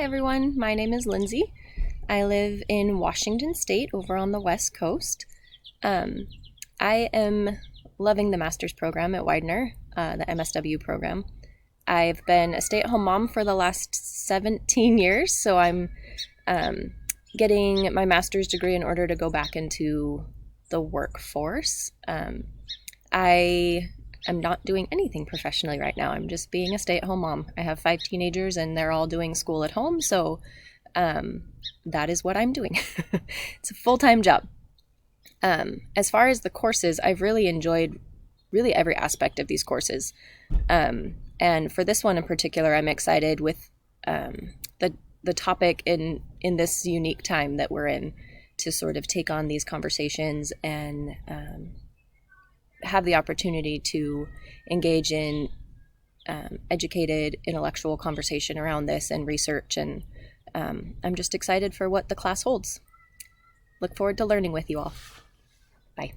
Hi everyone, my name is Lindsay. I live in Washington State over on the West Coast. I am loving the master's program at Widener, the MSW program. I've been a stay-at-home mom for the last 17 years, so I'm getting my master's degree in order to go back into the workforce. I am not doing anything professionally right now. I'm just being a stay-at-home mom. I have 5 teenagers and they're all doing school at home, so that is what I'm doing. It's a full-time job. As far as the courses, I've really enjoyed really every aspect of these courses. And for this one in particular, I'm excited with the topic in this unique time that we're in to sort of take on these conversations and have the opportunity to engage in educated intellectual conversation around this and research. And I'm just excited for what the class holds. Look forward to learning with you all. Bye.